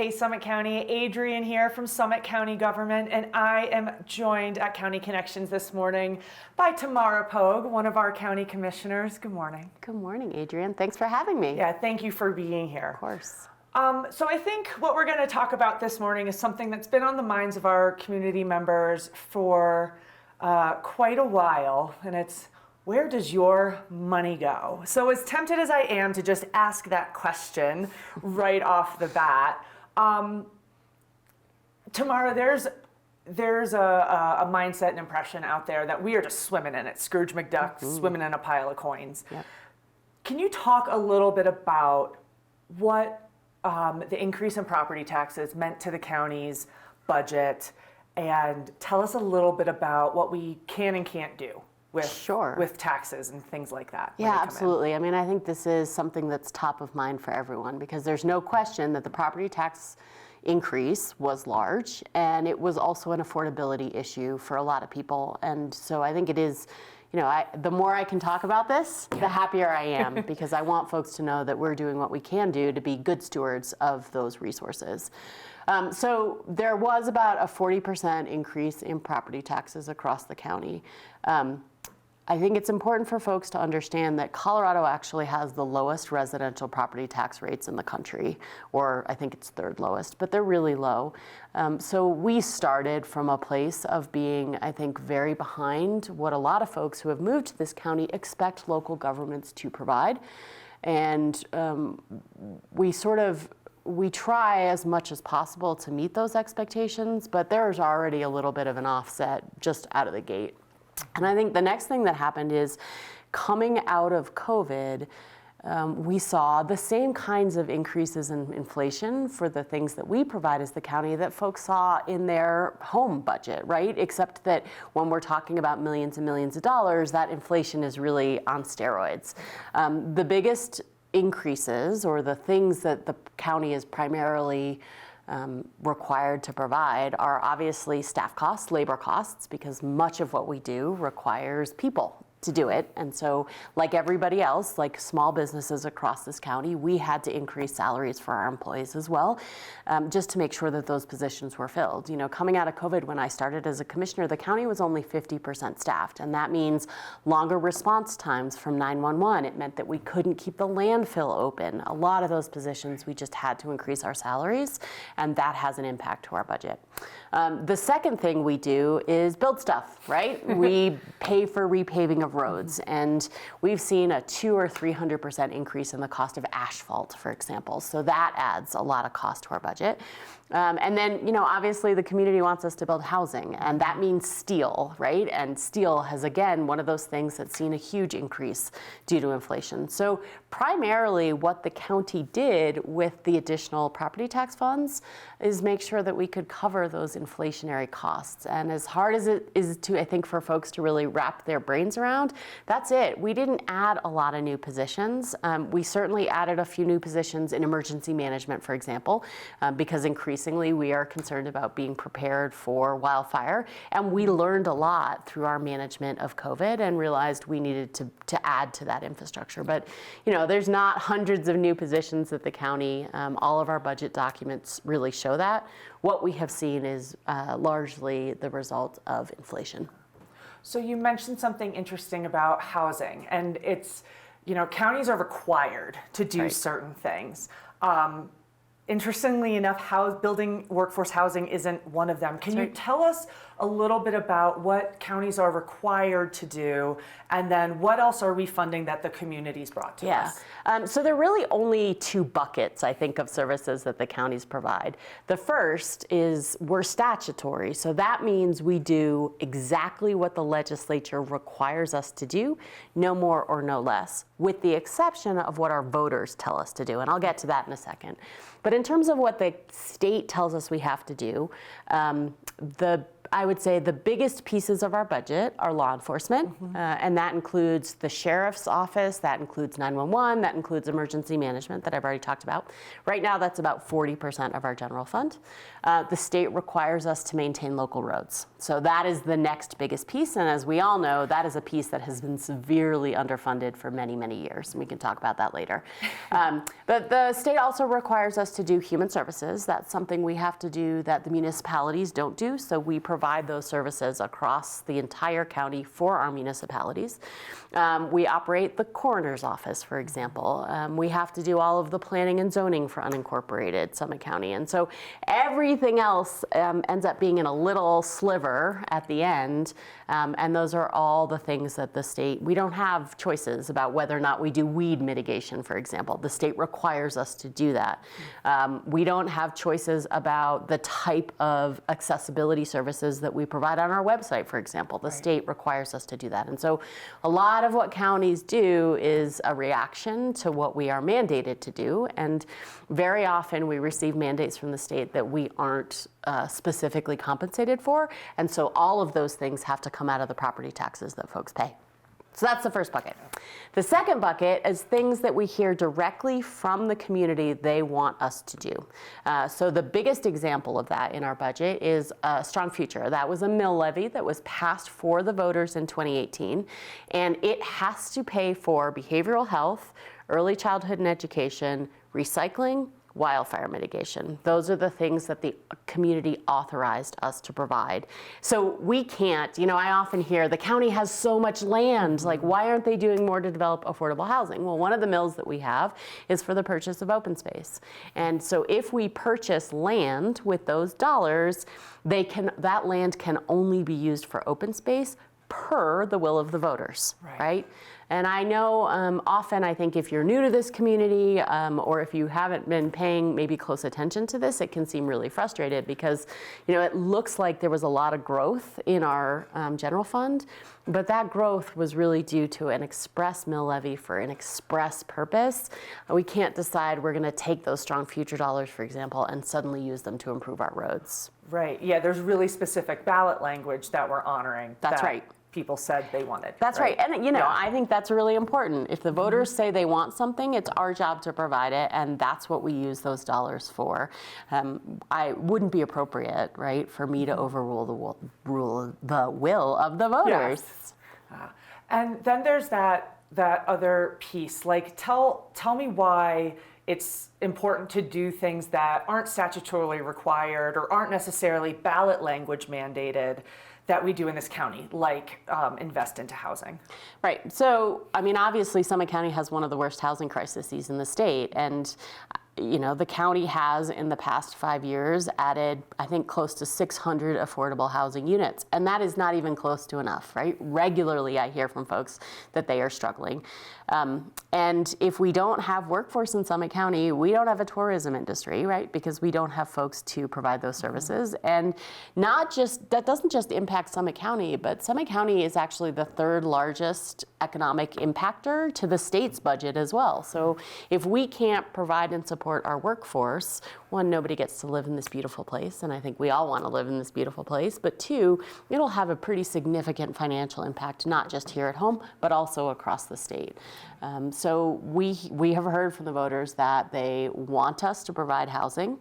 Hey Summit County, Adrian here from Summit County Government, and I am joined at County Connections this morning by Tamara Pogue, one of our county commissioners. Good morning. Good morning, Adrian. Thanks for having me. Yeah, thank you for being here. Of course. So I think what we're going to talk about this morning is something that's been on the minds of our community members for quite a while, and it's, where does your money go? So as tempted as I am to just ask that question right off the bat, Tamara, there's a mindset and impression out there that we are just swimming in it, Scrooge McDuck, swimming in a pile of coins. Yep. Can you talk a little bit about what the increase in property taxes meant to the county's budget, and tell us a little bit about what we can and can't do with taxes and things like that? Yeah, absolutely. I mean, I think this is something that's top of mind for everyone, because there's no question that the property tax increase was large, and it was also an affordability issue for a lot of people. And so I think it is, the more I can talk about this, the happier I am, because I want folks to know that we're doing what we can do to be good stewards of those resources. So there was about a 40% increase in property taxes across the county. I think it's important for folks to understand that Colorado actually has the lowest residential property tax rates in the country, or I think it's third lowest, but they're really low. So we started from a place of being, I think, very behind what a lot of folks who have moved to this county expect local governments to provide. And we try as much as possible to meet those expectations, but there's already a little bit of an offset just out of the gate. And I think the next thing that happened is, coming out of COVID, we saw the same kinds of increases in inflation for the things that we provide as the county that folks saw in their home budget, right? Except that when we're talking about millions and millions of dollars, that inflation is really on steroids. The biggest increases, or the things that the county is primarily required to provide, are obviously staff costs, labor costs, because much of what we do requires people to do it. And so, like everybody else, like small businesses across this county, we had to increase salaries for our employees as well, just to make sure that those positions were filled. Coming out of COVID, when I started as a commissioner, the county was only 50% staffed, and that means longer response times from 911. It meant that we couldn't keep the landfill open. A lot of those positions, we just had to increase our salaries, and that has an impact to our budget. The second thing we do is build stuff, right? We pay for repaving of roads, and we've seen a 200% or 300% increase in the cost of asphalt, for example. So that adds a lot of cost to our budget. And then, obviously the community wants us to build housing, and that means steel, right? And steel has, again, one of those things that's seen a huge increase due to inflation. So primarily what the county did with the additional property tax funds is make sure that we could cover those inflationary costs. And as hard as it is to, I think, for folks to really wrap their brains around, that's it. We didn't add a lot of new positions. We certainly added a few new positions in emergency management, for example, because increasingly we are concerned about being prepared for wildfire. And we learned a lot through our management of COVID and realized we needed to add to that infrastructure. But, there's not hundreds of new positions at the county. All of our budget documents really show that. What we have seen is largely the result of inflation. So you mentioned something interesting about housing, and it's, counties are required to do certain things. Interestingly enough, building workforce housing isn't one of them. Can you tell us a little bit about what counties are required to do, and then what else are we funding that the community's brought to us? So there are really only two buckets, I think, of services that the counties provide. The first is we're statutory, so that means we do exactly what the legislature requires us to do, no more or no less, with the exception of what our voters tell us to do, and I'll get to that in a second. But in terms of what the state tells us we have to do, the I would say the biggest pieces of our budget are law enforcement, and that includes the sheriff's office, that includes 911, that includes emergency management that I've already talked about. Right now, that's about 40% of our general fund. The state requires us to maintain local roads. So that is the next biggest piece, and as we all know, that is a piece that has been severely underfunded for many, many years, and we can talk about that later. But the state also requires us to do human services. That's something we have to do that the municipalities don't do, so we provide those services across the entire county for our municipalities. We operate the coroner's office, for example. We have to do all of the planning and zoning for unincorporated Summit County, and so everything else ends up being in a little sliver at the end, and those are all the things that the state, we don't have choices about whether or not we do weed mitigation, for example. The state requires us to do that. We don't have choices about the type of accessibility services that we provide on our website, for example. The state requires us to do that. And so a lot of what counties do is a reaction to what we are mandated to do. And very often we receive mandates from the state that we aren't specifically compensated for. And so all of those things have to come out of the property taxes that folks pay. So that's the first bucket. The second bucket is things that we hear directly from the community they want us to do. So the biggest example of that in our budget is Strong Future. That was a mill levy that was passed for the voters in 2018, and it has to pay for behavioral health, early childhood and education, recycling, wildfire mitigation. Those are the things that the community authorized us to provide. So we can't, I often hear the county has so much land, like why aren't they doing more to develop affordable housing? Well, one of the mills that we have is for the purchase of open space. And so if we purchase land with those dollars, that land can only be used for open space per the will of the voters, right? And I know often I think if you're new to this community or if you haven't been paying maybe close attention to this, it can seem really frustrated because, it looks like there was a lot of growth in our general fund, but that growth was really due to an express mill levy for an express purpose. We can't decide we're going to take those Strong Future dollars, for example, and suddenly use them to improve our roads. Right. Yeah, there's really specific ballot language that we're honoring. That's right. People said they wanted. That's right. And, I think that's really important. If the voters say they want something, it's our job to provide it, and that's what we use those dollars for. I wouldn't be appropriate, right, for me to overrule the will of the voters. Yes. And then there's that other piece. Like, tell me why it's important to do things that aren't statutorily required or aren't necessarily ballot language mandated that we do in this county, like invest into housing. Right. So, obviously Summit County has one of the worst housing crises in the state. And, the county has in the past 5 years added, I think, close to 600 affordable housing units. And that is not even close to enough, right? Regularly, I hear from folks that they are struggling. And if we don't have workforce in Summit County, we don't have a tourism industry, right? Because we don't have folks to provide those services. And that doesn't just impact Summit County, but Summit County is actually the third largest economic impactor to the state's budget as well. So if we can't provide and support our workforce, one, nobody gets to live in this beautiful place, and I think we all want to live in this beautiful place, but two, it'll have a pretty significant financial impact, not just here at home, but also across the state. So we have heard from the voters that they want us to provide housing.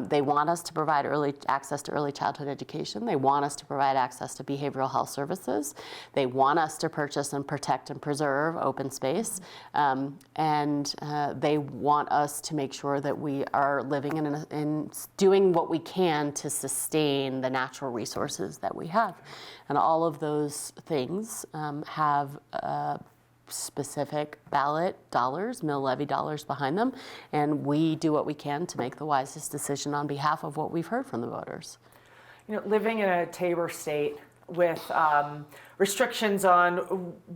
They want us to provide access to early childhood education. They want us to provide access to behavioral health services. They want us to purchase and protect and preserve open space. And they want us to make sure that we are living in doing what we can to sustain the natural resources that we have. And all of those things have specific ballot dollars, mill levy dollars behind them, and we do what we can to make the wisest decision on behalf of what we've heard from the voters. Living in a Tabor state with restrictions on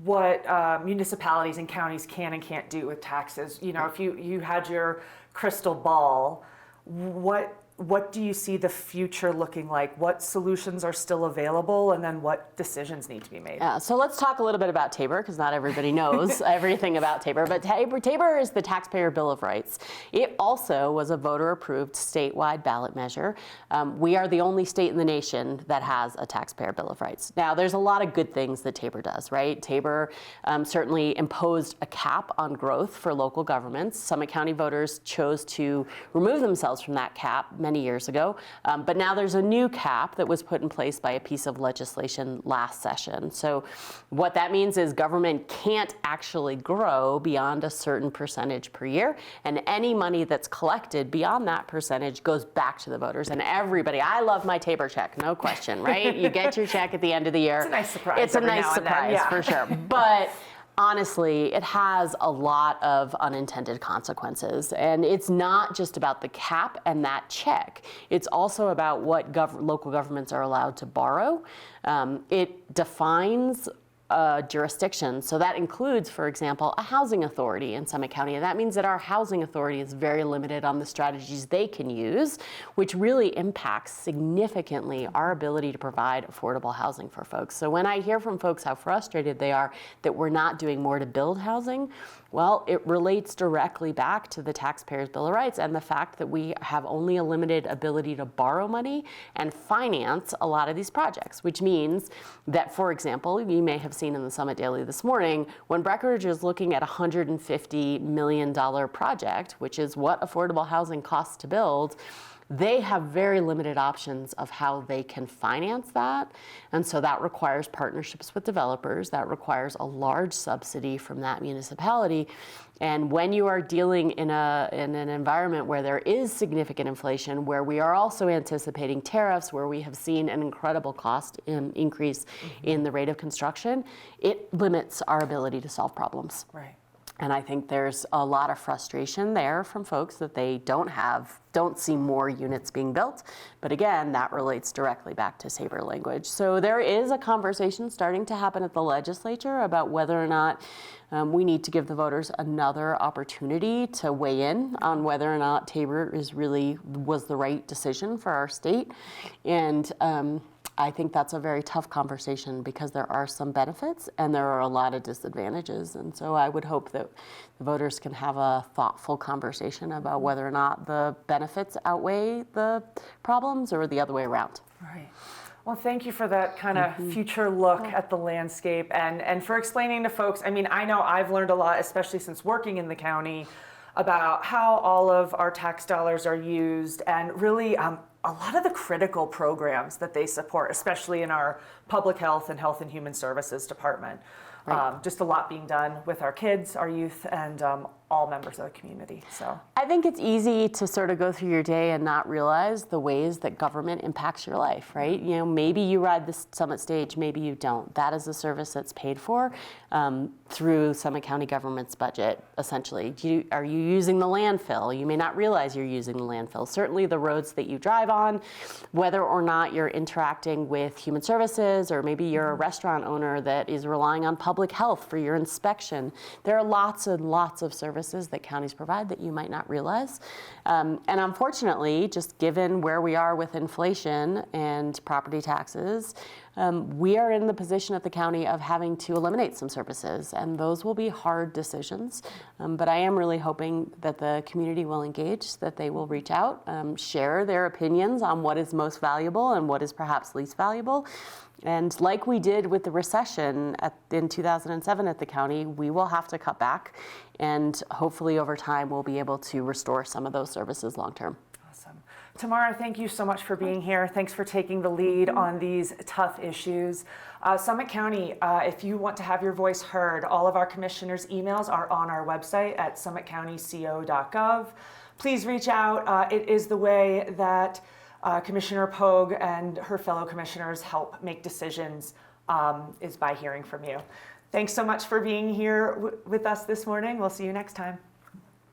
what municipalities and counties can and can't do with taxes, if you had your crystal ball, what what do you see the future looking like? What solutions are still available, and then what decisions need to be made? So let's talk a little bit about Tabor, because not everybody knows everything about Tabor. But Tabor is the Taxpayer Bill of Rights. It also was a voter-approved statewide ballot measure. We are the only state in the nation that has a Taxpayer Bill of Rights. Now, there's a lot of good things that Tabor does, right? Tabor certainly imposed a cap on growth for local governments. Summit County voters chose to remove themselves from that cap many years ago, but now there's a new cap that was put in place by a piece of legislation last session. So what that means is government can't actually grow beyond a certain percentage per year, and any money that's collected beyond that percentage goes back to the voters. And everybody, I love my Tabor check, no question, right? You get your check at the end of the year. It's a nice surprise. It's a nice surprise, for sure. But honestly, it has a lot of unintended consequences. And it's not just about the cap and that check. It's also about what local governments are allowed to borrow. It defines jurisdiction. So that includes, for example, a housing authority in Summit County. And that means that our housing authority is very limited on the strategies they can use, which really impacts significantly our ability to provide affordable housing for folks. So when I hear from folks how frustrated they are that we're not doing more to build housing, well, it relates directly back to the Taxpayers' Bill of Rights and the fact that we have only a limited ability to borrow money and finance a lot of these projects, which means that, for example, you may have seen in the Summit Daily this morning, when Breckenridge is looking at a $150 million project, which is what affordable housing costs to build, they have very limited options of how they can finance that. And so that requires partnerships with developers. That requires a large subsidy from that municipality. And when you are dealing in an environment where there is significant inflation, where we are also anticipating tariffs, where we have seen an incredible cost increase in the rate of construction, it limits our ability to solve problems. Right. And I think there's a lot of frustration there from folks that they don't see more units being built. But again, that relates directly back to Tabor language. So there is a conversation starting to happen at the legislature about whether or not we need to give the voters another opportunity to weigh in on whether or not Tabor was the right decision for our state. And I think that's a very tough conversation because there are some benefits and there are a lot of disadvantages. And so I would hope that the voters can have a thoughtful conversation about whether or not the benefits outweigh the problems or the other way around. Right. Well, thank you for that kind of future look at the landscape and for explaining to folks. I mean, I know I've learned a lot, especially since working in the county, about how all of our tax dollars are used and really a lot of the critical programs that they support, especially in our public health and health and human services department. Right. Just a lot being done with our kids, our youth, and all members of the community. So I think it's easy to sort of go through your day and not realize the ways that government impacts your life, right? You know, maybe you ride the Summit stage, maybe you don't. That is a service that's paid for through Summit County government's budget, essentially. Are you using the landfill? You may not realize you're using the landfill. Certainly the roads that you drive on, whether or not you're interacting with human services, or maybe you're a restaurant owner that is relying on public health for your inspection. There are lots and lots of services that counties provide that you might not realize. And unfortunately, just given where we are with inflation and property taxes, we are in the position at the county of having to eliminate some services, and those will be hard decisions. But I am really hoping that the community will engage, that they will reach out, share their opinions on what is most valuable and what is perhaps least valuable. And like we did with the recession in 2007 at the county, we will have to cut back, and hopefully over time we'll be able to restore some of those services long term. Awesome. Tamara, thank you so much for being here. Thanks for taking the lead on these tough issues. Summit County, if you want to have your voice heard, all of our commissioners' emails are on our website at summitcountyco.gov. Please reach out. It is the way that Commissioner Pogue and her fellow commissioners help make decisions, is by hearing from you. Thanks so much for being here with us this morning. We'll see you next time.